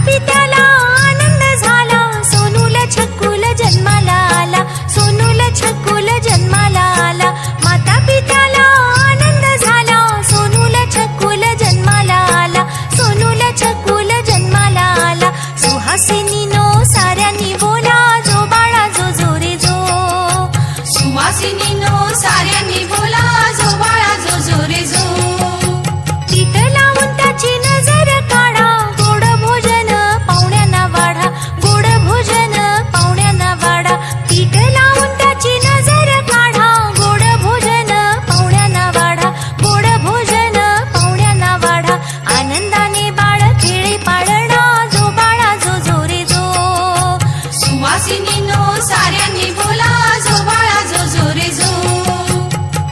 पित्याला आनंद झाला, सोनूल छकुल जन्माला आला, सोनूल छकुल जन्माला आला। माता पित्याला आनंद झाला, सोनूल छकुल जन्माला आला, सोनूल छकुल जन्माला आला। सुहासिनीनो साऱ्यांनी बोला, जो बाळा जो जो रे जो। सुवासिनीनो साऱ्यांनी बोला, जो बाळा जो जो रे जो। पीठ लावून त्याची नजर काढा, गोड भोजन पाहुण्यांना वाढा, गोड भोजन पाहुण्यांना वाढा। पीठ लावून त्याची नजर काढा, गोड भोजन पाहुण्यांना वाढा, गोड भोजन पाहुण्यांना वाढा। आनंदाने बाळ खेळे पाळणा, जो बाळा जो जो रे जो। सुवासिनीनो साऱ्यांनी बोला, जो बाळा जो जो रे जो।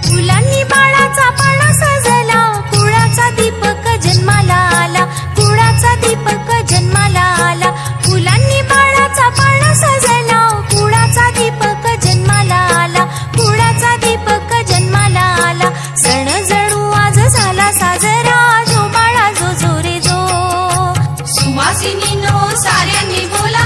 फुलांनी बाळाचा पाळणा सजला, कुळाचा दीपक जन्माला आला, कुळाचा दीपक जन्माला आला। फुलांनी बाळाचा पाळणा सजला, कुळाचा दीपक जन्माला आला, कुळाचा दीपक जन्माला आला। सण जणू आज झाला साजरा, जो बाळा जो जो रे जो। सुवासिनीनो साऱ्यांनी बोला,